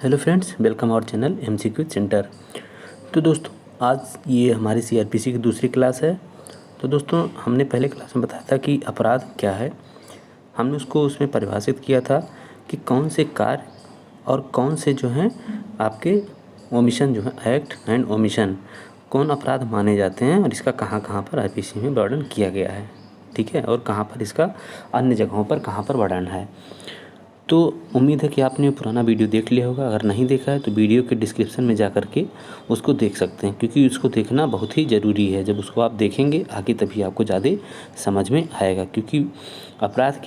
Hello friends, welcome our channel MCQ centre. तो दोस्तों, आज ये हमारी सीआरपीसी की दूसरी क्लास है। तो दोस्तों, हमने पहले क्लास में बताया था कि अपराध क्या है। हमने उसको उसमें परिभाषित किया था कि कौन से कार्य और कौन से जो हैं आपके ओमिशन जो है, एक्ट एंड ओमिशन, कौन अपराध माने जाते हैं और इसका कहाँ कहाँ पर आईपीसी में वर्णन किया गया है, ठीक है, और कहाँ पर इसका अन्य जगहों पर कहाँ पर वर्णन है। तो उम्मीद है कि आपने पुराना वीडियो देख लिया होगा। अगर नहीं देखा है तो वीडियो के डिस्क्रिप्शन में जा कर के उसको देख सकते हैं, क्योंकि उसको देखना बहुत ही ज़रूरी है। जब उसको आप देखेंगे आगे तभी आपको ज़्यादा समझ में आएगा, क्योंकि अपराध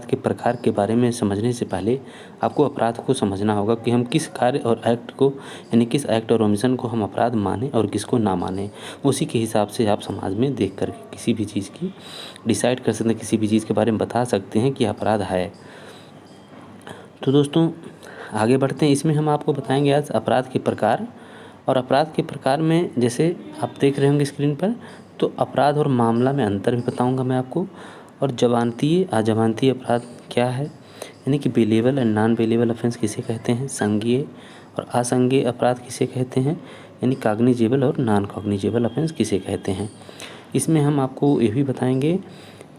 के प्रकार के बारे में समझने से पहले आपको अपराध को समझना होगा कि हम किस कार्य और एक्ट को, यानी किस एक्ट और ओमिशन को हम अपराध माने और किसको ना माने। उसी के हिसाब से आप समाज में देख कर के किसी भी चीज़ की डिसाइड कर सकते हैं, किसी भी चीज़ के बारे में बता सकते हैं कि अपराध है। तो दोस्तों, आगे बढ़ते हैं। इसमें हम आपको बताएंगे आज अपराध के प्रकार। और अपराध के प्रकार में जैसे आप देख रहे होंगे स्क्रीन पर, तो अपराध और मामला में अंतर भी बताऊंगा मैं आपको। और जमानतीय अजमानतीय अपराध क्या है, यानी कि bailable and non bailable offence किसे कहते हैं, संज्ञेय और असंज्ञेय अपराध किसे कहते हैं, यानी कॉग्निजेबल और नॉन कॉग्निजेबल ऑफेंस किसे कहते हैं। इसमें हम आपको ये भी बताएंगे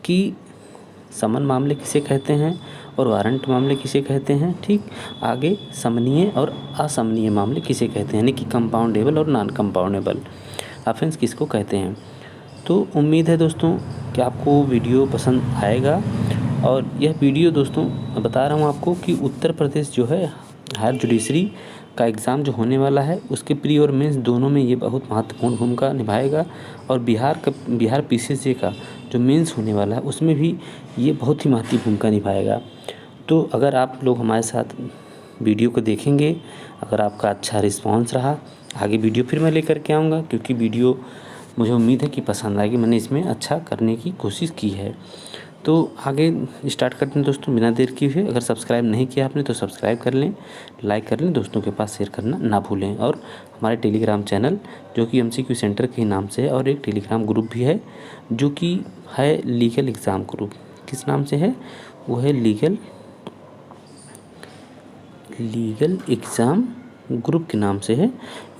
कि समन मामले किसे कहते हैं और वारंट मामले किसे कहते हैं। ठीक आगे समनीय और असमनीय मामले किसे कहते हैं, यानी कि कंपाउंडेबल और नॉन कंपाउंडेबल ऑफेंस किसको कहते हैं। तो उम्मीद है दोस्तों कि आपको वीडियो पसंद आएगा। और यह वीडियो दोस्तों, मैं बता रहा हूँ आपको कि उत्तर प्रदेश जो है हायर जुडिशरी का एग्ज़ाम जो होने वाला है, उसके प्री और मेंस दोनों में ये बहुत महत्वपूर्ण भूमिका निभाएगा। और बिहार पीसीसी का जो मेंस होने वाला है उसमें भी ये बहुत ही महत्वपूर्ण भूमिका निभाएगा। तो अगर आप लोग हमारे साथ वीडियो को देखेंगे, अगर आपका अच्छा रिस्पांस रहा, आगे वीडियो फिर मैं लेकर के आऊँगा, क्योंकि वीडियो मुझे उम्मीद है कि पसंद आएगी। मैंने इसमें अच्छा करने की कोशिश की है। तो आगे स्टार्ट करते हैं दोस्तों, बिना देर किए हुए। अगर सब्सक्राइब नहीं किया आपने तो सब्सक्राइब कर लें, लाइक कर लें, दोस्तों के पास शेयर करना ना भूलें। और हमारे टेलीग्राम चैनल जो कि एमसीक्यू सेंटर के नाम से है, और एक टेलीग्राम ग्रुप भी है जो कि है लीगल एग्ज़ाम ग्रुप। किस नाम से है वो है लीगल एग्ज़ाम ग्रुप के नाम से है।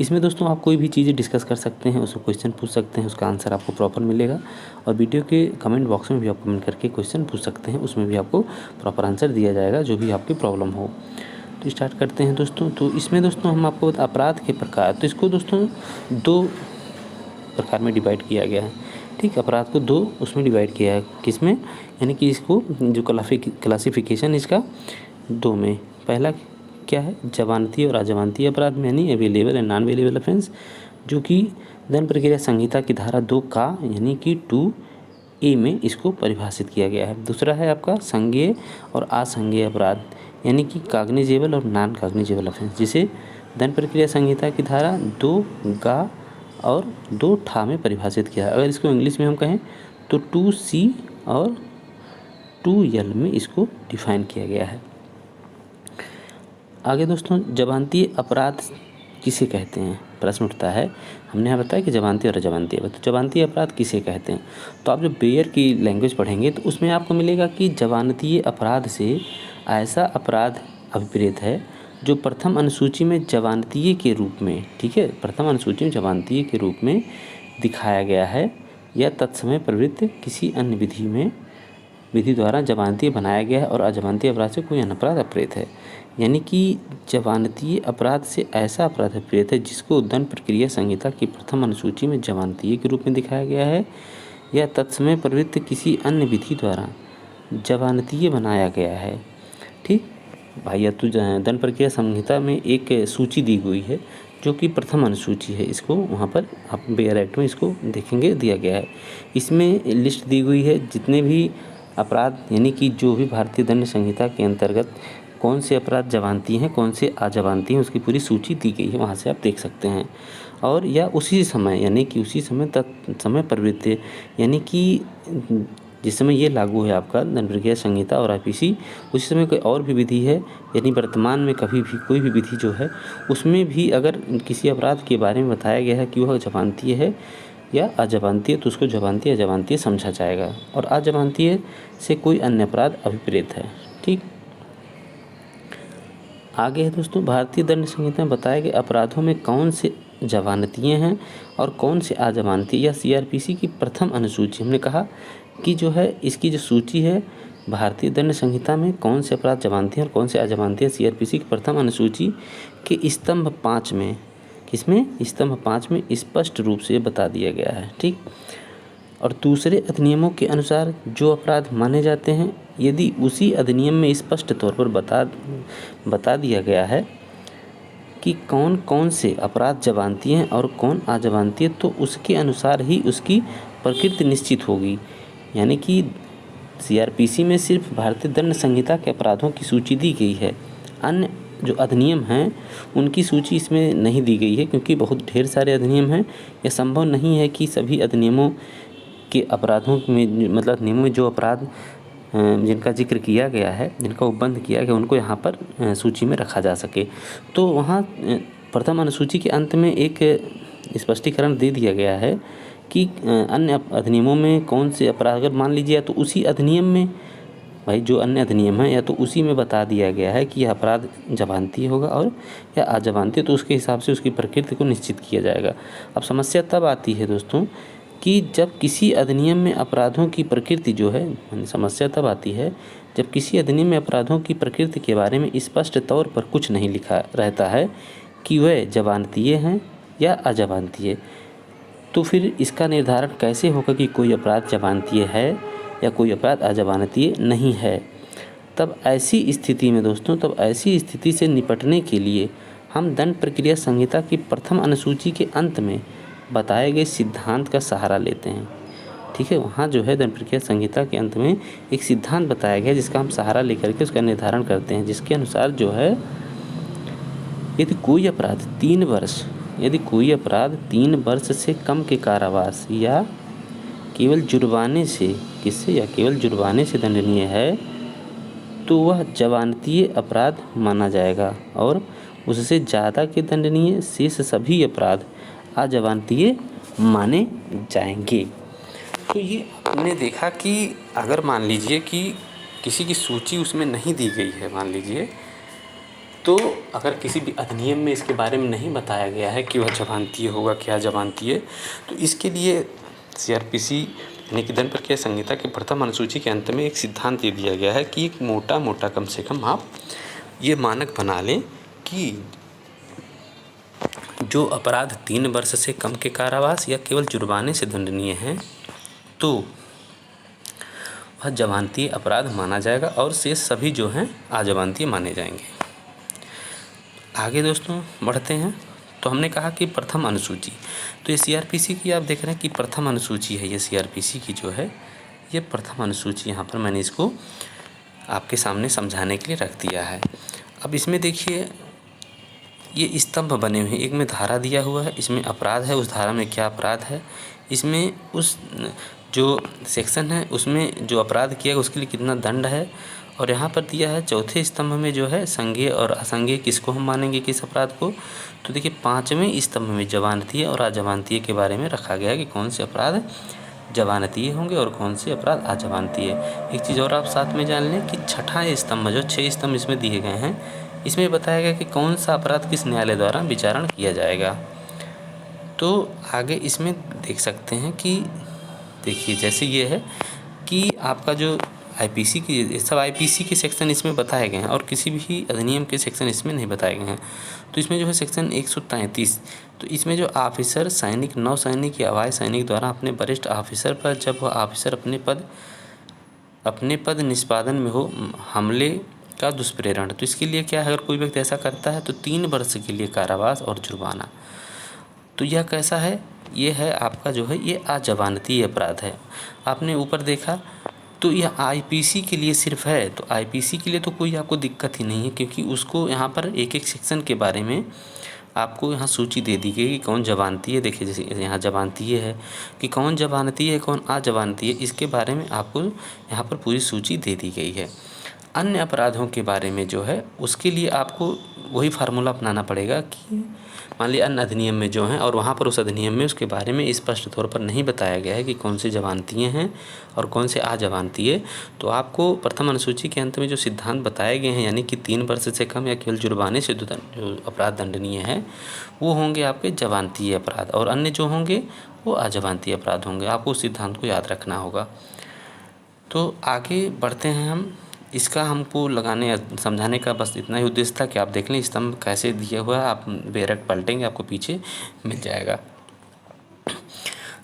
इसमें दोस्तों आप कोई भी चीज़ें डिस्कस कर सकते हैं, उसको क्वेश्चन पूछ सकते हैं, उसका आंसर आपको प्रॉपर मिलेगा। और वीडियो के कमेंट बॉक्स में भी आप कमेंट करके क्वेश्चन पूछ सकते हैं, उसमें भी आपको प्रॉपर आंसर दिया जाएगा जो भी आपकी प्रॉब्लम हो। तो स्टार्ट करते हैं दोस्तों। तो इसमें दोस्तों हम आपको अपराध के प्रकार, तो इसको दोस्तों दो प्रकार में डिवाइड किया गया है। ठीक, अपराध को दो उसमें डिवाइड किया है। किस में, यानी कि इसको जो क्लासिफिकेशन इसका दो में। पहला क्या है, जमानती और अजमानती अपराध में, यानी available and non available offence, जो कि दंड प्रक्रिया संहिता की धारा 2 का, यानी कि 2A में इसको परिभाषित किया गया है। दूसरा है आपका संज्ञेय और असंज्ञेय अपराध, यानी कि कॉग्निजेबल और नॉन कॉग्निजेबल ऑफेंस, जिसे दंड प्रक्रिया संहिता की धारा 2 और 2 में परिभाषित किया है। अगर इसको इंग्लिश में हम कहें तो 2C और 2L में इसको डिफाइन किया गया है। आगे दोस्तों, जमानती अपराध किसे कहते हैं, प्रश्न उठता है। हमने यहाँ बताया कि जमानती और अजमानती अपराध। तो जमानती अपराध किसे कहते हैं, तो आप जब बेयर की लैंग्वेज पढ़ेंगे तो उसमें आपको मिलेगा कि जमानती अपराध से ऐसा अपराध अभिप्रेत है जो प्रथम अनुसूची में जमानतीय के रूप में, ठीक है, प्रथम अनुसूची में जमानतीय के रूप में दिखाया गया है, या तत्समय प्रवृत्त किसी अन्य विधि द्वारा जमानतीय बनाया गया है और अजमानतीय अपराध से कोई अन्य अपराध अप्रेत है। यानी कि जमानतीय अपराध से ऐसा अपराध अप्रेत है जिसको दंड प्रक्रिया संहिता की प्रथम अनुसूची में जमानतीय के रूप में दिखाया गया है, या तत्समय प्रवृत्त किसी अन्य विधि द्वारा जमानतीय बनाया गया है। ठीक भाई, तो दंड प्रक्रिया संहिता में एक सूची दी हुई है जो कि प्रथम अनुसूची है। इसको वहाँ पर आप बेयर एक्ट में इसको देखेंगे दिया गया है। इसमें लिस्ट दी हुई है जितने भी अपराध, यानी कि जो भी भारतीय दंड संहिता के अंतर्गत कौन से अपराध जमानती हैं, कौन से अजमानती हैं, उसकी पूरी सूची दी गई है, वहाँ से आप देख सकते हैं। और या उसी समय, यानी कि उसी समय तत्समय प्रवृत्ति, यानी कि जिस समय ये लागू है आपका दंड प्रक्रिया संहिता और आईपीसी, उसी समय कोई और भी विधि है, यानी वर्तमान में कभी भी कोई भी विधि जो है उसमें भी अगर किसी अपराध के बारे में बताया गया है कि वह जमानतीय है या अजमानतीय, तो उसको जमानतीय अजमानतीय समझा जाएगा, और अजमानतीय से कोई अन्य अपराध अभिप्रेत है। ठीक, आगे है दोस्तों, भारतीय दंड संहिता में बताए गए अपराधों में कौन से जमानतीय हैं और कौन से अजमानतीय। या सीआरपीसी की प्रथम अनुसूची, हमने कहा कि जो है इसकी जो सूची है भारतीय दंड संहिता में कौन से अपराध जमानती हैं और कौन से अजमानती हैं, सीआरपीसी की प्रथम अनुसूची के स्तंभ 5 में, किसमें, स्तंभ 5 में स्पष्ट रूप से बता दिया गया है। ठीक। और दूसरे अधिनियमों के अनुसार जो अपराध माने जाते हैं, यदि उसी अधिनियम में स्पष्ट तौर पर बता दिया गया है कि कौन कौन से अपराध जमानती हैं और कौन अजमानती है, तो उसके अनुसार ही उसकी प्रकृति निश्चित होगी। यानी कि सीआरपीसी में सिर्फ भारतीय दंड संहिता के अपराधों की सूची दी गई है, अन्य जो अधिनियम हैं उनकी सूची इसमें नहीं दी गई है, क्योंकि बहुत ढेर सारे अधिनियम हैं। यह संभव नहीं है कि सभी अधिनियमों के अपराधों में, मतलब नियमों में जो अपराध जिनका जिक्र किया गया है, जिनका उपबंध किया गया, उनको यहाँ पर सूची में रखा जा सके। तो वहाँ प्रथम अनुसूची के अंत में एक स्पष्टीकरण दे दिया गया है कि अन्य अधिनियमों में कौन से अपराध, अगर मान लीजिए तो उसी अधिनियम में, भाई जो अन्य अधिनियम है या तो उसी में बता दिया गया है कि यह अपराध जमानती होगा और या अजमानती, तो उसके हिसाब से उसकी प्रकृति को निश्चित किया जाएगा। अब समस्या तब आती है दोस्तों कि जब किसी अधिनियम में अपराधों की प्रकृति जो है, समस्या तब आती है जब किसी अधिनियम में अपराधों की प्रकृति के बारे में स्पष्ट तौर पर कुछ नहीं लिखा रहता है कि वह जमानतीय हैं या अजमानतीय। तो फिर इसका निर्धारण कैसे होगा कि कोई अपराध जमानतीय है या कोई अपराध अजमानतीय नहीं है। तब ऐसी स्थिति में दोस्तों, तब ऐसी स्थिति से निपटने के लिए हम दंड प्रक्रिया संहिता की प्रथम अनुसूची के अंत में बताए गए सिद्धांत का सहारा लेते हैं। ठीक है, वहाँ जो है दंड प्रक्रिया संहिता के अंत में एक सिद्धांत बताया गया जिसका हम सहारा लेकर के उसका निर्धारण करते हैं, जिसके अनुसार जो है यदि कोई अपराध 3 वर्ष से कम के कारावास या केवल जुर्माने से, किससे, या केवल जुर्माने से दंडनीय है, तो वह जमानतीय अपराध माना जाएगा और उससे ज़्यादा के दंडनीय शेष सभी अपराध अजमानतीय माने जाएंगे। तो ये हमने देखा कि अगर मान लीजिए कि किसी की सूची उसमें नहीं दी गई है, मान लीजिए, तो अगर किसी भी अधिनियम में इसके बारे में नहीं बताया गया है कि वह जमानतीय होगा क्या जमानतीय, तो इसके लिए सीआरपीसी यानी कि दंड प्रक्रिया संहिता के प्रथम अनुसूची के अंत में एक सिद्धांत दे दिया गया है कि एक मोटा कम से कम आप ये मानक बना लें कि जो अपराध 3 वर्ष से कम के कारावास या केवल जुर्माने से दंडनीय हैं, तो वह जमानतीय अपराध माना जाएगा और शेष सभी जो हैं अजमानतीय माने जाएंगे। आगे दोस्तों बढ़ते हैं। तो हमने कहा कि प्रथम अनुसूची, तो ये सीआरपीसी की आप देख रहे हैं कि प्रथम अनुसूची है, ये सीआरपीसी की जो है ये प्रथम अनुसूची, यहाँ पर मैंने इसको आपके सामने समझाने के लिए रख दिया है। अब इसमें देखिए ये स्तंभ बने हुए हैं, एक में धारा दिया हुआ है, इसमें अपराध है, उस धारा में क्या अपराध है, इसमें उस जो सेक्शन है उसमें जो अपराध किया उसके लिए कितना दंड है, और यहाँ पर दिया है चौथे स्तंभ में जो है संज्ञेय और असंज्ञेय किसको हम मानेंगे, किस अपराध को। तो देखिए 5वें स्तंभ में जमानतीय और अजमानतीय के बारे में रखा गया है कि कौन से अपराध जमानतीय होंगे और कौन से अपराध अजमानतीय। एक चीज़ और आप साथ में जान लें कि छठा स्तंभ, जो 6 स्तंभ इसमें दिए गए हैं, इसमें बताया गया कि कौन सा अपराध किस न्यायालय द्वारा विचारण किया जाएगा। तो आगे इसमें देख सकते हैं कि देखिए जैसे ये है कि आपका जो आईपीसी की, सब आईपीसी के सेक्शन इसमें बताए गए हैं और किसी भी अधिनियम के सेक्शन इसमें नहीं बताए गए हैं। तो इसमें जो है सेक्शन 133, तो इसमें जो ऑफिसर सैनिक, नौ सैनिक या हवाई सैनिक द्वारा अपने वरिष्ठ ऑफिसर पर जब वह ऑफिसर अपने पद निष्पादन में हो हमले का दुष्प्रेरण, तो इसके लिए क्या है, अगर कोई व्यक्ति ऐसा करता है तो 3 वर्ष के लिए कारावास और जुर्माना। तो यह कैसा है, ये है आपका जो है ये अजमानतीय अपराध है। आपने ऊपर देखा तो यह आईपीसी के लिए सिर्फ है, तो आईपीसी के लिए तो कोई आपको दिक्कत ही नहीं है, क्योंकि उसको यहाँ पर एक एक सेक्शन के बारे में आपको यहाँ सूची दे दी गई कि कौन जमानती है। देखिए जैसे यहाँ जमानती है कि कौन जमानती है कौन अजमानती है, इसके बारे में आपको यहाँ पर पूरी सूची दे दी गई है। अन्य अपराधों के बारे में जो है उसके लिए आपको वही फार्मूला अपनाना पड़ेगा कि मान लिया अन्य अधिनियम में जो है और वहाँ पर उस अधिनियम में उसके बारे में स्पष्ट तौर पर नहीं बताया गया है कि कौन से जमानतीय हैं और कौन से अजमानतीय। तो आपको प्रथम अनुसूची के अंत में जो सिद्धांत बताए गए हैं, यानी कि 3 वर्ष से कम या केवल जुर्माने से जो अपराध दंडनीय है वो होंगे आपके जमानतीय अपराध, और अन्य जो होंगे वो अजमानतीय अपराध होंगे। आपको उस सिद्धांत को याद रखना होगा। तो आगे बढ़ते हैं हम। इसका हमको लगाने या समझाने का बस इतना ही उद्देश्य था कि आप देख लें स्तंभ कैसे दिया हुआ है, आप बेरक पलटेंगे आपको पीछे मिल जाएगा।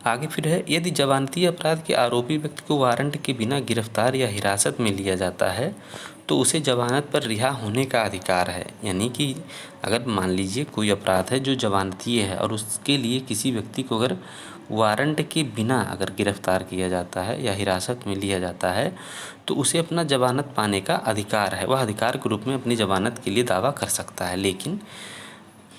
आगे फिर है, यदि जमानती अपराध के आरोपी व्यक्ति को वारंट के बिना गिरफ्तार या हिरासत में लिया जाता है तो उसे जमानत पर रिहा होने का अधिकार है। यानी कि अगर मान लीजिए कोई अपराध है जो जमानतीय है और उसके लिए किसी व्यक्ति को अगर वारंट के बिना अगर गिरफ्तार किया जाता है या हिरासत में लिया जाता है तो उसे अपना जमानत पाने का अधिकार है। वह अधिकार के रूप में अपनी जमानत के लिए दावा कर सकता है। लेकिन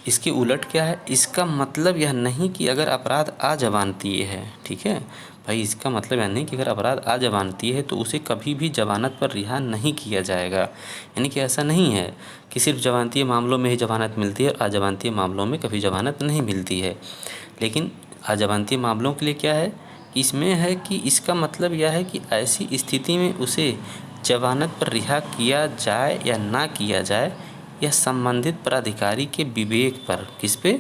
इसके उलट क्या है, इसका मतलब यह नहीं कि अगर अपराध अजमानतीय है, ठीक है भाई, इसका मतलब यह नहीं कि अगर अपराध अजमानतीय है तो उसे कभी भी जमानत पर रिहा नहीं किया जाएगा। यानी कि ऐसा नहीं है कि सिर्फ जमानतीय मामलों में ही जमानत मिलती है और अजमानतीय मामलों में कभी जमानत नहीं मिलती है। लेकिन अजमानतीय मामलों के लिए क्या है, इसमें है कि इसका मतलब यह है कि ऐसी स्थिति में उसे जमानत पर रिहा किया जाए या ना किया जाए यह संबंधित प्राधिकारी के विवेक पर, किस पे,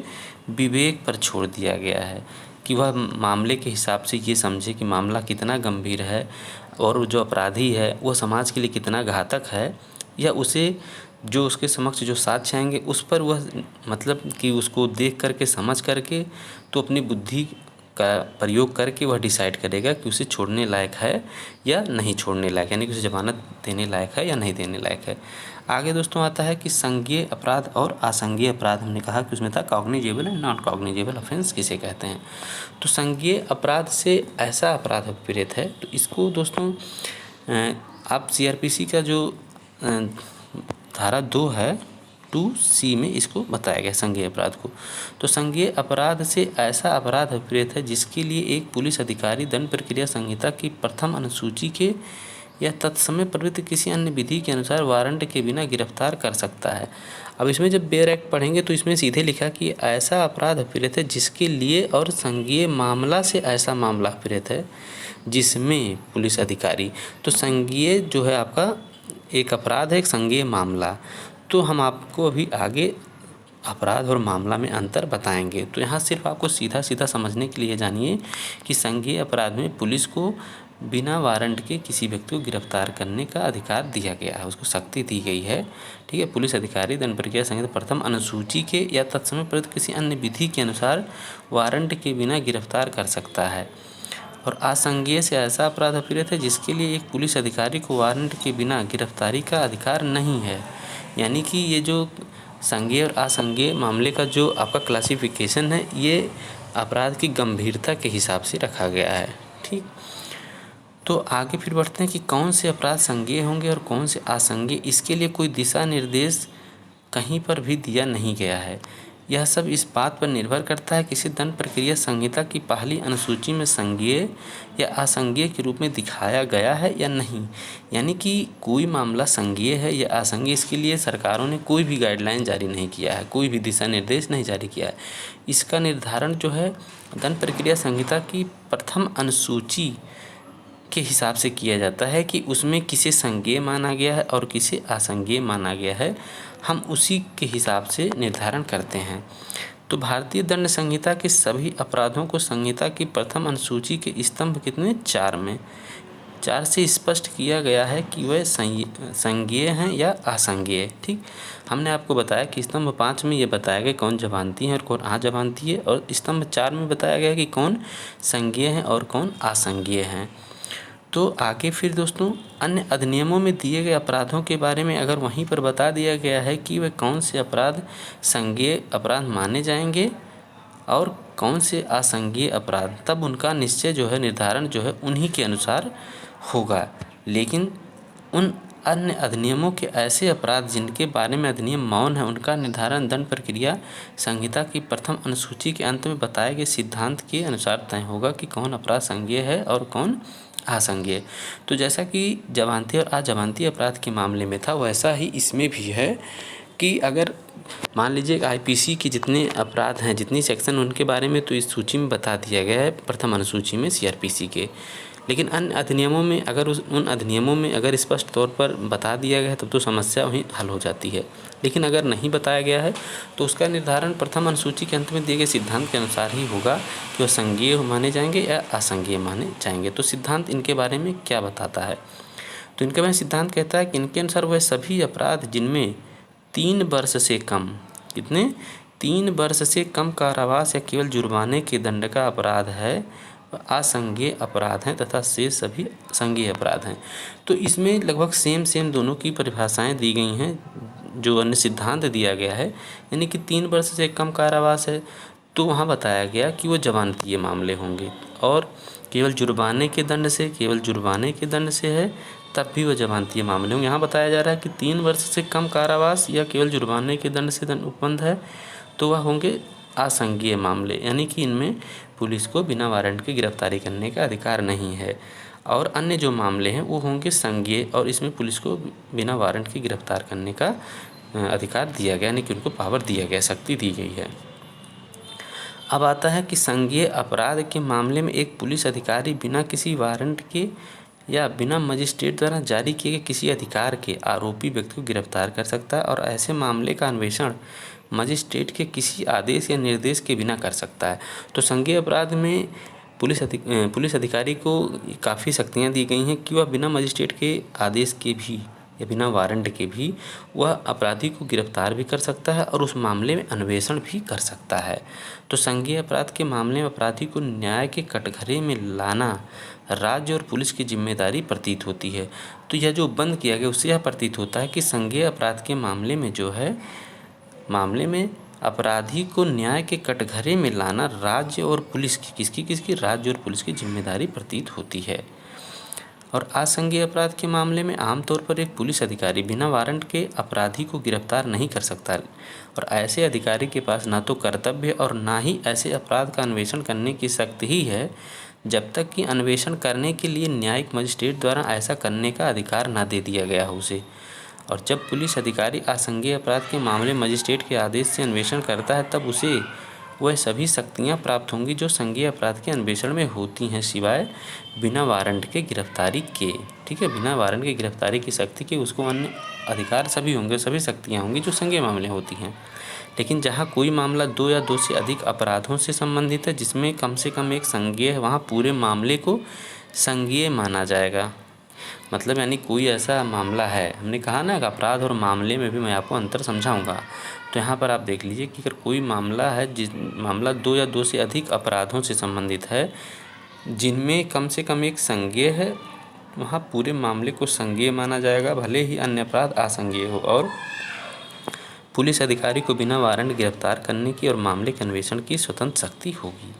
विवेक पर छोड़ दिया गया है कि वह मामले के हिसाब से ये समझे कि मामला कितना गंभीर है और जो अपराधी है वो समाज के लिए कितना घातक है, या उसे जो उसके समक्ष जो साक्ष्य आएंगे उस पर वह मतलब कि उसको देख करके समझ करके तो अपनी बुद्धि का प्रयोग करके वह डिसाइड करेगा कि उसे छोड़ने लायक है या नहीं छोड़ने लायक, यानी कि उसे जमानत देने लायक है या नहीं देने लायक है। आगे दोस्तों आता है कि संज्ञेय अपराध और असंज्ञेय अपराध। हमने कहा कि उसमें था cognizable and non cognizable offence किसे कहते हैं। तो संज्ञेय अपराध से ऐसा अपराध प्रेरित है, तो इसको दोस्तों आप CRPC का जो धारा 2 है 2C में इसको बताया गया संज्ञेय अपराध को। तो संज्ञेय अपराध से ऐसा अपराध प्रेरित है जिसके लिए एक पुलिस अधिकारी दंड प्रक्रिया संहिता की प्रथम अनुसूची के या तत्समय प्रवृत्त किसी अन्य विधि के अनुसार वारंट के बिना गिरफ्तार कर सकता है। अब इसमें जब बेयर एक्ट पढ़ेंगे तो इसमें सीधे लिखा कि ऐसा अपराध प्रेरित है जिसके लिए, और संज्ञेय मामला से ऐसा मामला प्रेरित है जिसमें पुलिस अधिकारी, तो संज्ञेय जो है आपका एक अपराध है, एक संज्ञेय मामला। तो हम आपको अभी आगे अपराध और मामला में अंतर बताएंगे। तो यहाँ सिर्फ आपको सीधा सीधा समझने के लिए जानिए कि संज्ञेय अपराध में पुलिस को बिना वारंट के किसी व्यक्ति को गिरफ्तार करने का अधिकार दिया गया है, उसको शक्ति दी गई है, ठीक है। पुलिस अधिकारी दंड प्रक्रिया संहिता प्रथम अनुसूची के या तत्समय प्रवृत्त किसी अन्य विधि के अनुसार वारंट के बिना गिरफ्तार कर सकता है। और असंज्ञेय से ऐसा अपराध प्रेरित है जिसके लिए एक पुलिस अधिकारी को वारंट के बिना गिरफ्तारी का अधिकार नहीं है। यानी कि ये जो संज्ञेय और असंज्ञेय मामले का जो आपका क्लासिफिकेशन है ये अपराध की गंभीरता के हिसाब से रखा गया है, ठीक। तो आगे फिर बढ़ते हैं कि कौन से अपराध संज्ञेय होंगे और कौन से असंज्ञेय। इसके लिए कोई दिशा निर्देश कहीं पर भी दिया नहीं गया है। यह सब इस बात पर निर्भर करता है किसी दंड प्रक्रिया संहिता की पहली अनुसूची में संज्ञेय या असंज्ञेय के रूप में दिखाया गया है या नहीं। यानी कि कोई मामला संज्ञेय है या असंज्ञेय, इसके लिए सरकारों ने कोई भी गाइडलाइन जारी नहीं किया है, कोई भी दिशा निर्देश नहीं जारी किया है। इसका निर्धारण जो है दंड प्रक्रिया संहिता की प्रथम अनुसूची के हिसाब से किया जाता है कि उसमें किसे संज्ञेय माना गया है और किसे असंज्ञेय माना गया है, हम उसी के हिसाब से निर्धारण करते हैं। तो भारतीय दंड संहिता के सभी अपराधों को संहिता की प्रथम अनुसूची के स्तंभ कितने 4 में 4 से स्पष्ट किया गया है कि वह संज्ञेय हैं या असंज्ञेय, ठीक। हमने आपको बताया कि स्तंभ 5 में ये बताया गया कौन जमानती है और कौन अजमानती है, और स्तंभ 4 में बताया गया कि कौन संज्ञेय हैं और कौन असंज्ञेय हैं। तो आगे फिर दोस्तों अन्य अधिनियमों में दिए गए अपराधों के बारे में अगर वहीं पर बता दिया गया है कि वे कौन से अपराध संज्ञेय अपराध माने जाएंगे और कौन से असंज्ञेय अपराध, तब उनका निश्चय जो है निर्धारण जो है उन्हीं के अनुसार होगा। लेकिन उन अन्य अधिनियमों के ऐसे अपराध जिनके बारे में अधिनियम मौन है उनका निर्धारण दंड प्रक्रिया संहिता की प्रथम अनुसूची के अंत में बताए गए सिद्धांत के अनुसार तय होगा कि कौन अपराध संज्ञेय है और कौन असंज्ञेय। तो जैसा कि जमानती और अजमानती अपराध के मामले में था, वैसा ही इसमें भी है कि अगर मान लीजिए आईपीसी के जितने अपराध हैं, जितनी सेक्शन, उनके बारे में तो इस सूची में बता दिया गया है, प्रथम अनुसूची में सीआरपीसी के। लेकिन अन्य अधिनियमों में अगर उन अधिनियमों में अगर स्पष्ट तौर पर बता दिया गया है तब तो समस्या वहीं हल हो जाती है। लेकिन अगर नहीं बताया गया है तो उसका निर्धारण प्रथम अनुसूची के अंत में दिए गए सिद्धांत के अनुसार ही होगा कि वह संज्ञेय माने जाएंगे या असंज्ञेय माने जाएंगे। तो सिद्धांत इनके बारे में क्या बताता है? तो इनके बारे में सिद्धांत कहता है कि इनके अनुसार वह सभी अपराध जिनमें 3 वर्ष से कम, कितने, 3 वर्ष से कम कारावास या केवल जुर्माने के दंड का अपराध है, असंज्ञेय अपराध हैं तथा शेष सभी संज्ञेय अपराध हैं। तो इसमें लगभग सेम दोनों की परिभाषाएं दी गई हैं जो अन्य सिद्धांत दिया गया है। यानी कि 3 वर्ष से कम कारावास है तो वहाँ बताया गया कि वो जमानतीय मामले होंगे, और केवल जुर्माने के दंड से है तब भी वह जमानतीय मामले होंगे। यहाँ बताया जा रहा है कि 3 वर्ष से कम कारावास या केवल जुर्माने के दंड से उपबंध है तो वह होंगे असंज्ञेय मामले, यानी कि इनमें पुलिस को बिना वारंट के गिरफ्तारी करने का अधिकार नहीं है। और अन्य जो मामले हैं वो होंगे संज्ञेय, और इसमें पुलिस को बिना वारंट के गिरफ्तार करने का अधिकार दिया गया, यानी कि उनको पावर दिया गया, शक्ति दी गई है। अब आता है कि संज्ञेय अपराध के मामले में एक पुलिस अधिकारी बिना किसी वारंट के या बिना मजिस्ट्रेट द्वारा जारी किए गए किसी अधिकार के आरोपी व्यक्ति को गिरफ्तार कर सकता है, और ऐसे मामले का अन्वेषण मजिस्ट्रेट के किसी आदेश या निर्देश के बिना कर सकता है। तो संज्ञेय अपराध में पुलिस अधिकारी को काफ़ी शक्तियाँ दी गई हैं कि वह बिना मजिस्ट्रेट के आदेश के भी या बिना वारंट के भी वह अपराधी को गिरफ्तार भी कर सकता है और उस मामले में अन्वेषण भी कर सकता है। तो संज्ञेय अपराध के मामले में अपराधी को न्याय के कटघरे में लाना राज्य और पुलिस की जिम्मेदारी प्रतीत होती है। तो यह जो बंद किया गया उससे यह प्रतीत होता है कि संज्ञेय अपराध के मामले में जो है, मामले में अपराधी को न्याय के कटघरे में लाना राज्य और पुलिस की, किसकी राज्य और पुलिस की जिम्मेदारी प्रतीत होती है। और असंज्ञेय अपराध के मामले में आमतौर पर एक पुलिस अधिकारी बिना वारंट के अपराधी को गिरफ्तार नहीं कर सकता, और ऐसे अधिकारी के पास ना तो कर्तव्य और ना ही ऐसे अपराध का अन्वेषण करने की शक्ति ही है जब तक कि अन्वेषण करने के लिए न्यायिक मजिस्ट्रेट द्वारा ऐसा करने का अधिकार ना दे दिया गया हो उसे। और जब पुलिस अधिकारी असंज्ञेय अपराध के मामले मजिस्ट्रेट के आदेश से अन्वेषण करता है तब उसे वह सभी शक्तियाँ प्राप्त होंगी जो संज्ञेय अपराध के अन्वेषण में होती हैं, सिवाय बिना वारंट के गिरफ्तारी के। ठीक है, बिना वारंट के गिरफ्तारी की शक्ति के उसको अन्य अधिकार सभी होंगे, सभी शक्तियाँ होंगी जो संज्ञेय मामले होती हैं। लेकिन जहाँ कोई मामला 2 या 2 से अधिक अपराधों से संबंधित है जिसमें कम से कम एक संज्ञेय है, वहाँ पूरे मामले को संज्ञेय माना जाएगा। मतलब यानी कोई ऐसा मामला है, हमने कहा ना कि अपराध और मामले में भी मैं आपको अंतर समझाऊंगा। तो यहाँ पर आप देख लीजिए कि अगर कोई मामला है जिस मामला 2 या 2 से अधिक अपराधों से संबंधित है जिनमें कम से कम एक संज्ञेय है, वहाँ पूरे मामले को संज्ञेय माना जाएगा, भले ही अन्य अपराध असंज्ञेय हो, और पुलिस अधिकारी को बिना वारंट गिरफ्तार करने की और मामले के अन्वेषण की स्वतंत्र शक्ति होगी।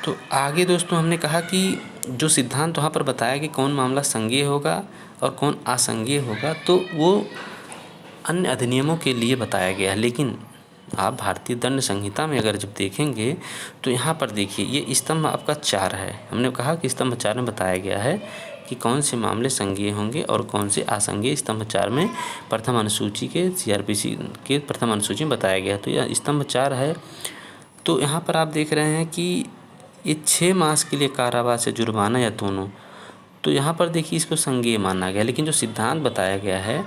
तो आगे दोस्तों हमने कहा कि जो सिद्धांत वहाँ पर बताया कि कौन मामला संज्ञेय होगा और कौन असंज्ञेय होगा, तो वो अन्य अधिनियमों के लिए बताया गया है। लेकिन आप भारतीय दंड संहिता में अगर जब देखेंगे तो यहाँ पर देखिए, ये स्तंभ आपका 4 है। हमने कहा कि स्तंभ 4 में बताया गया है कि कौन से मामले संज्ञेय होंगे और कौन से असंज्ञेय। स्तंभ 4 में प्रथम अनुसूची के सीआरपीसी के प्रथम अनुसूची में बताया गया, तो यह स्तंभ 4 है। तो यहाँ पर आप देख रहे हैं कि ये 6 मास के लिए कारावास या जुर्माना या दोनों, तो यहाँ पर देखिए इसको संज्ञेय माना गया। लेकिन जो सिद्धांत बताया गया है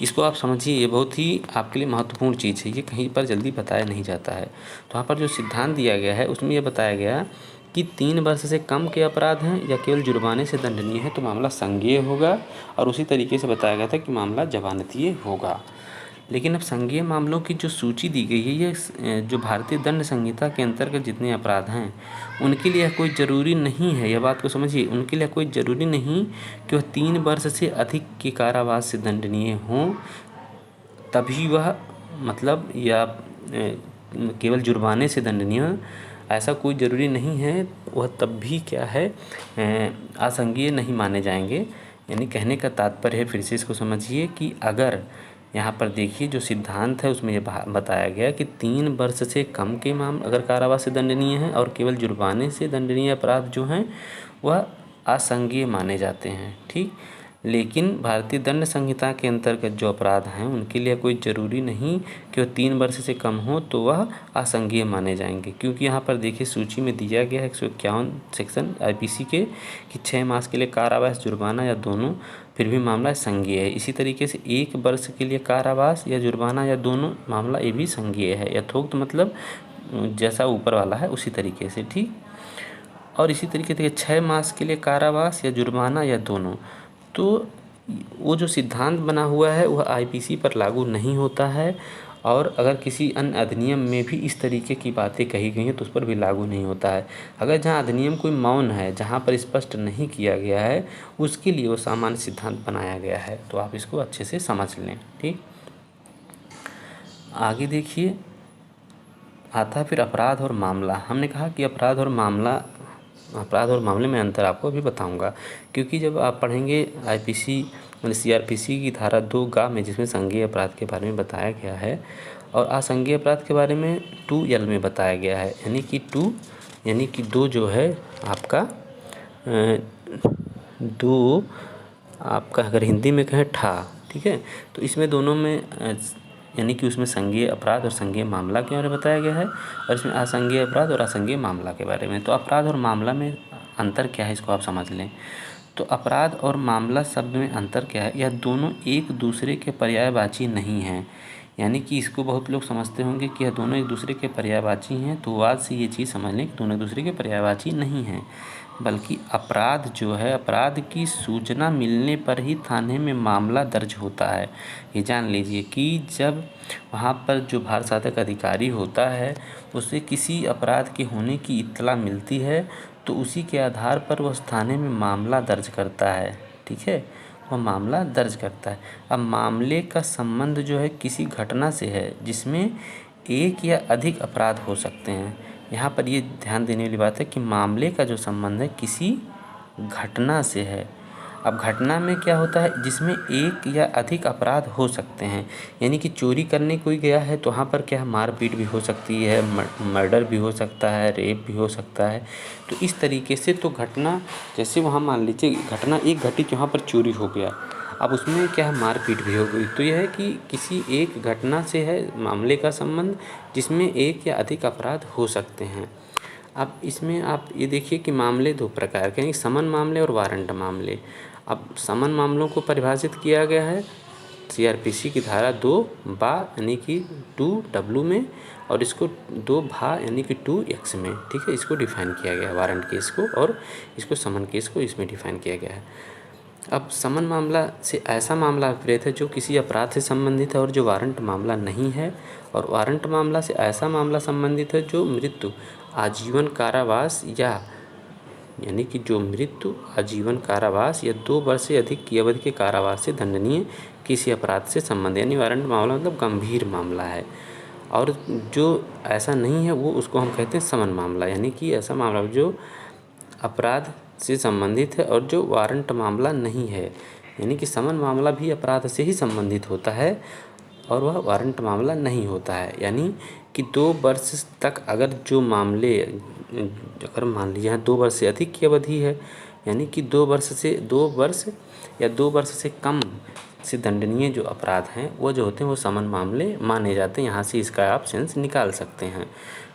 इसको आप समझिए, ये बहुत ही आपके लिए महत्वपूर्ण चीज़ है, ये कहीं पर जल्दी बताया नहीं जाता है। तो यहाँ पर जो सिद्धांत दिया गया है उसमें यह बताया गया कि 3 वर्ष से कम के अपराध हैं या केवल जुर्माने से दंडनीय है तो मामला संज्ञेय होगा, और उसी तरीके से बताया गया था कि मामला जमानतीय होगा। लेकिन अब संज्ञेय मामलों की जो सूची दी गई है, ये जो भारतीय दंड संहिता के अंतर्गत जितने अपराध हैं उनके लिए कोई ज़रूरी नहीं है, यह बात को समझिए, उनके लिए कोई ज़रूरी नहीं कि वह 3 वर्ष से अधिक के कारावास से दंडनीय हों तभी वह, मतलब, या केवल जुर्माने से दंडनीय हो, ऐसा कोई ज़रूरी नहीं है, वह तब भी क्या है, असंज्ञेय नहीं माने जाएंगे। यानी कहने का तात्पर्य है, फिर से इसको समझिए कि अगर यहाँ पर देखिए जो सिद्धांत है उसमें ये बताया गया कि 3 वर्ष से कम के मामले अगर कारावास से दंडनीय है और केवल जुर्माने से दंडनीय अपराध जो हैं वह असंज्ञेय माने जाते हैं। ठीक, लेकिन भारतीय दंड संहिता के अंतर्गत जो अपराध हैं उनके लिए कोई ज़रूरी नहीं कि वो 3 वर्ष से कम हो तो वह असंज्ञेय माने जाएंगे, क्योंकि यहाँ पर देखिए सूची में दिया गया है 151 सेक्शन आईपीसी के कि 6 मास के लिए कारावास, जुर्माना या दोनों, फिर भी मामला संज्ञेय है। इसी तरीके से 1 वर्ष के लिए कारावास या जुर्माना या दोनों, मामला ये भी संज्ञेय है। यथोक्त मतलब जैसा ऊपर वाला है उसी तरीके से। ठीक, और इसी तरीके से 6 मास के लिए कारावास या जुर्माना या दोनों, तो वो जो सिद्धांत बना हुआ है वह आईपीसी पर लागू नहीं होता है, और अगर किसी अन्य अधिनियम में भी इस तरीके की बातें कही गई हैं तो उस पर भी लागू नहीं होता है। अगर जहाँ अधिनियम कोई मौन है, जहाँ पर स्पष्ट नहीं किया गया है, उसके लिए वो सामान्य सिद्धांत बनाया गया है। तो आप इसको अच्छे से समझ लें। ठीक, आगे देखिए आता है फिर अपराध और मामला। हमने कहा कि अपराध और मामले में अंतर आपको अभी बताऊंगा, क्योंकि जब आप पढ़ेंगे आईपीसी मतलब सीआरपीसी की धारा 2 में, जिसमें संज्ञेय अपराध के बारे में बताया गया है और असंज्ञेय अपराध के बारे में 2L में बताया गया है, यानी कि 2 जो है आपका 2 आपका अगर हिंदी में कहें ठा। ठीक है, तो इसमें दोनों में यानी कि उसमें संज्ञेय अपराध और संज्ञेय मामला के बारे में बताया गया है, और इसमें असंज्ञेय अपराध और असंज्ञेय मामला के बारे में। तो अपराध और मामला में अंतर क्या है इसको आप समझ लें। तो अपराध और मामला शब्द में अंतर क्या है, यह दोनों एक दूसरे के पर्यायवाची नहीं हैं। यानी कि इसको बहुत लोग समझते होंगे कि यह दोनों एक दूसरे के पर्यायवाची हैं, तो वाद से ये चीज़ समझ लें कि दोनों एक दूसरे के पर्यायवाची नहीं हैं, बल्कि अपराध जो है, अपराध की सूचना मिलने पर ही थाने में मामला दर्ज होता है। ये जान लीजिए कि जब वहाँ पर जो भारत साधक अधिकारी होता है उसे किसी अपराध के होने की इत्तला मिलती है, तो उसी के आधार पर वह थाने में मामला दर्ज करता है। ठीक है, वह मामला दर्ज करता है। अब मामले का संबंध जो है किसी घटना से है जिसमें एक या अधिक अपराध हो सकते हैं। यहाँ पर ये ध्यान देने वाली बात है कि मामले का जो संबंध है किसी घटना से है। अब घटना में क्या होता है, जिसमें एक या अधिक अपराध हो सकते हैं, यानी कि चोरी करने कोई गया है तो वहाँ पर क्या है, मारपीट भी हो सकती है, मर्डर भी हो सकता है, रेप भी हो सकता है। तो इस तरीके से तो घटना, जैसे वहाँ मान लीजिए घटना एक घटी कि वहाँ पर चोरी हो गया, अब उसमें क्या है, मारपीट भी हो गई, तो यह है कि किसी एक घटना से है मामले का संबंध जिसमें एक या अधिक अपराध हो सकते हैं। अब इसमें आप ये देखिए कि मामले 2 प्रकार के हैं, समन मामले और वारंट मामले। अब समन मामलों को परिभाषित किया गया है सीआरपीसी की धारा 2 यानी कि 2W में, और इसको 2 यानी कि 2X में। ठीक है, इसको डिफाइन किया गया है वारंट केस को, और इसको समन केस को इसमें डिफाइन किया गया है। अब समन मामला से ऐसा मामला प्रेरित है जो किसी अपराध से संबंधित है और जो वारंट मामला नहीं है, और वारंट मामला से ऐसा मामला संबंधित है जो मृत्यु, आजीवन कारावास यानी कि जो मृत्यु, आजीवन कारावास या 2 वर्ष से अधिक की अवधि के कारावास से दंडनीय किसी अपराध से संबंधित, यानी वारंट मामला मतलब गंभीर मामला है। और जो ऐसा नहीं है वो उसको हम कहते हैं समन मामला, यानी कि ऐसा मामला जो अपराध से संबंधित है और जो वारंट मामला नहीं है। यानी कि समन मामला भी अपराध से ही संबंधित होता है और वह वारंट मामला नहीं होता है। यानी कि 2 वर्ष तक अगर जो मामले, अगर मान लीजिए यहाँ 2 वर्ष से अधिक की अवधि है, यानी कि 2 वर्ष या 2 वर्ष से कम से दंडनीय जो अपराध हैं वो जो होते हैं वो समन मामले माने जाते हैं। यहाँ से इसका आप सेंस निकाल सकते हैं।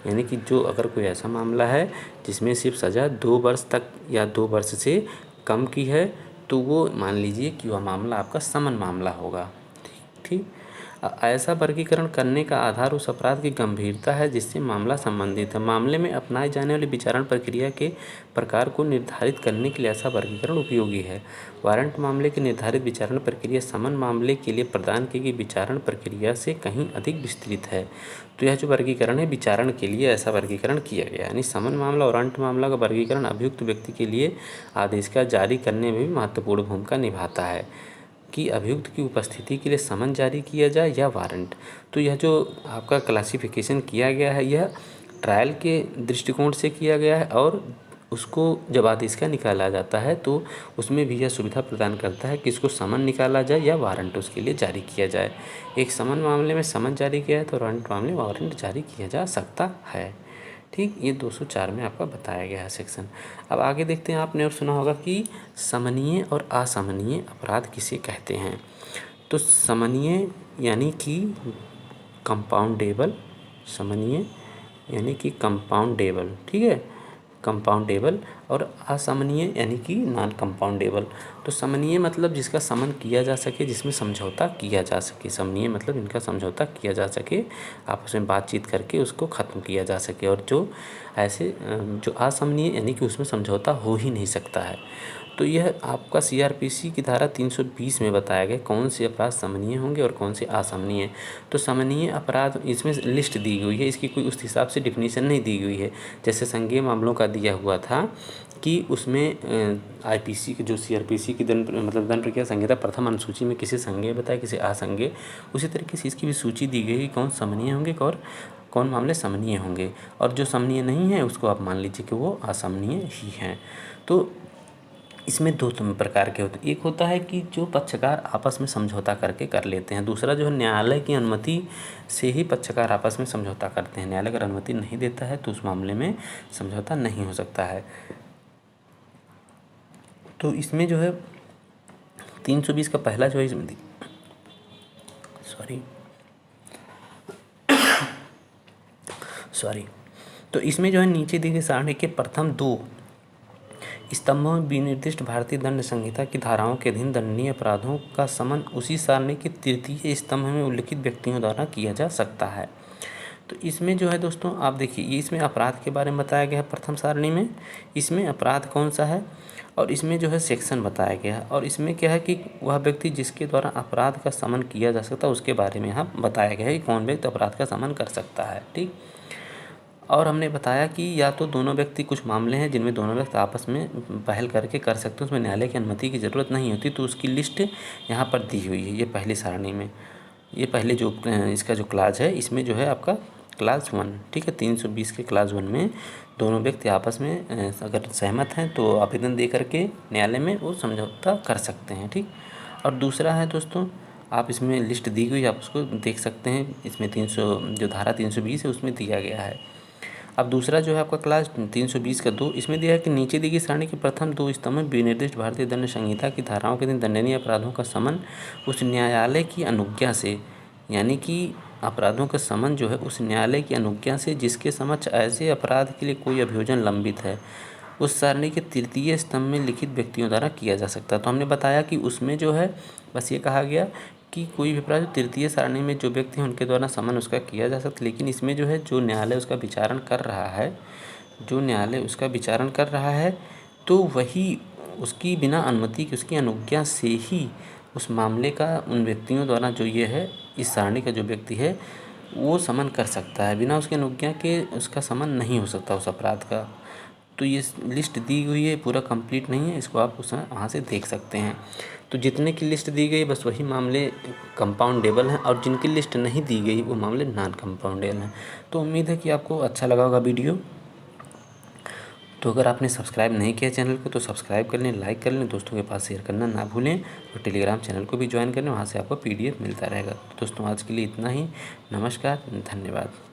यानी कि जो अगर कोई ऐसा मामला है जिसमें सिर्फ सज़ा 2 वर्ष तक या 2 वर्ष से कम की है, तो वो मान लीजिए कि वह मामला आपका समन मामला होगा। ठीक, ऐसा वर्गीकरण करने का आधार उस अपराध की गंभीरता है जिससे मामला संबंधित है। मामले में अपनाए जाने वाली विचारण प्रक्रिया के प्रकार को निर्धारित करने के लिए ऐसा वर्गीकरण उपयोगी है। वारंट मामले की निर्धारित विचारण प्रक्रिया समन मामले के लिए प्रदान की गई विचारण प्रक्रिया से कहीं अधिक विस्तृत है। तो यह जो वर्गीकरण है विचारण के लिए ऐसा वर्गीकरण किया गया, यानी समन मामला और वारंट मामला का वर्गीकरण अभियुक्त व्यक्ति के लिए आदेश का जारी करने में भी महत्वपूर्ण भूमिका निभाता है कि अभियुक्त की उपस्थिति के लिए समन जारी किया जाए या वारंट। तो यह जो आपका क्लासिफिकेशन किया गया है यह ट्रायल के दृष्टिकोण से किया गया है, और उसको जब आदेश का निकाला जाता है तो उसमें भी यह सुविधा प्रदान करता है कि इसको समन निकाला जाए या वारंट उसके लिए जारी किया जाए। एक समन मामले में समन जारी किया है तो वारंट मामले में वारंट जारी किया जा सकता है। ठीक, ये 204 में आपका बताया गया है सेक्शन। अब आगे देखते हैं, आपने और सुना होगा कि समनीय और असमनीय अपराध किसे कहते हैं। तो समनीय यानी कि कंपाउंडेबल, समनीय यानी कि कंपाउंडेबल, ठीक है, कंपाउंडेबल, और असमनीय यानी कि नॉन कंपाउंडेबल। तो समनीय मतलब जिसका समन किया जा सके, जिसमें समझौता किया जा सके। समनीय मतलब इनका समझौता किया जा सके, आपस में बातचीत करके उसको ख़त्म किया जा सके। और जो ऐसे जो असमनीय यानी कि उसमें समझौता हो ही नहीं सकता है। तो यह आपका सीआरपीसी की धारा 320 में बताया गया कौन से अपराध समनीय होंगे और कौन से असमनीय। तो समनीय अपराध इसमें लिस्ट दी हुई है, इसकी कोई उस हिसाब से डिफिनीशन नहीं दी हुई है। जैसे संज्ञेय मामलों का दिया हुआ था कि उसमें आईपीसी की जो सीआरपीसी की दंड प्रक्रिया संहिता प्रथम अनुसूची में किसी संज्ञेय बताया, किसी असंज्ञेय, उसी तरीके से इसकी भी सूची दी गई कि कौन समनीय होंगे और कौन मामले समनीय होंगे। और जो समनीय नहीं है उसको आप मान लीजिए कि वो असमनीय ही हैं। तो इसमें दो प्रकार के होते हैं। एक होता है कि जो पक्षकार आपस में समझौता करके कर लेते हैं। दूसरा जो है न्यायालय की अनुमति से ही पक्षकार आपस में समझौता करते हैं। न्यायालय अगर अनुमति नहीं देता है तो उस मामले में समझौता नहीं हो सकता है। तो इसमें जो है 320 का पहला जो है इसमें सॉरी तो इसमें जो है नीचे दी गई सारणी के प्रथम 2 स्तंभों में विनिर्दिष्ट भारतीय दंड संहिता की धाराओं के अधीन दंडनीय अपराधों का समन उसी सारणी के तृतीय स्तंभ में उल्लिखित व्यक्तियों द्वारा किया जा सकता है। तो इसमें जो है दोस्तों आप देखिए, ये इसमें अपराध के बारे में बताया गया है प्रथम सारणी में। इसमें अपराध कौन सा है और इसमें जो है सेक्शन बताया गया है। और इसमें क्या है कि वह व्यक्ति जिसके द्वारा अपराध का समन किया जा सकता है उसके बारे में यहाँ बताया गया है कि कौन व्यक्ति अपराध का समन कर सकता है। ठीक, और हमने बताया कि या तो दोनों व्यक्ति, कुछ मामले हैं जिनमें दोनों व्यक्ति आपस में पहल करके कर सकते हैं, उसमें न्यायालय की अनुमति की ज़रूरत नहीं होती, तो उसकी लिस्ट यहाँ पर दी हुई है। ये पहली सारणी में, ये पहले जो इसका जो क्लास है इसमें जो है आपका क्लास 1, ठीक है, 320 के क्लास 1 में दोनों व्यक्ति आपस में अगर सहमत हैं तो आवेदन दे करके न्यायालय में वो समझौता कर सकते हैं। ठीक, और दूसरा है दोस्तों, आप इसमें लिस्ट दी गई, आप उसको देख सकते हैं। इसमें 300 जो धारा 320 है उसमें दिया गया है। अब दूसरा जो है आपका क्लास 320 का 2, इसमें दिया है कि नीचे दी गई सारणी के प्रथम 2 स्तंभ में विनिर्दिष्ट भारतीय दंड संहिता की धाराओं के अधीन दंडनीय अपराधों का समन उस न्यायालय की अनुज्ञा से, यानी कि अपराधों का समन जो है उस न्यायालय की अनुज्ञा से जिसके समक्ष ऐसे अपराध के लिए कोई अभियोजन लंबित है, उस सारणी के तृतीय स्तंभ में लिखित व्यक्तियों द्वारा किया जा सकता है। तो हमने बताया कि उसमें जो है बस ये कहा गया कि कोई भी अपराध तृतीय सारणी में जो व्यक्ति हैं उनके द्वारा समन उसका किया जा सकता है। लेकिन इसमें जो है जो न्यायालय उसका विचारण कर रहा है, जो न्यायालय उसका विचारण कर रहा है, तो वही उसकी बिना अनुमति की, उसकी अनुज्ञा से ही उस मामले का उन व्यक्तियों द्वारा जो ये है, इस सारणी का जो व्यक्ति है वो समन कर सकता है। बिना उसकी अनुज्ञा के उसका समन नहीं हो सकता उस अपराध का। तो ये लिस्ट दी हुई है, पूरा कंप्लीट नहीं है, इसको आप उस वहाँ से देख सकते हैं। तो जितने की लिस्ट दी गई बस वही मामले कंपाउंडेबल हैं, और जिनकी लिस्ट नहीं दी गई वो मामले नॉन कंपाउंडेबल हैं। तो उम्मीद है कि आपको अच्छा लगा होगा वीडियो। तो अगर आपने सब्सक्राइब नहीं किया चैनल को तो सब्सक्राइब कर लें, लाइक कर लें, दोस्तों के पास शेयर करना ना भूलें, और टेलीग्राम चैनल को भी ज्वाइन कर लें, वहाँ से आपको PDF मिलता रहेगा। तो दोस्तों आज के लिए इतना ही, नमस्कार, धन्यवाद।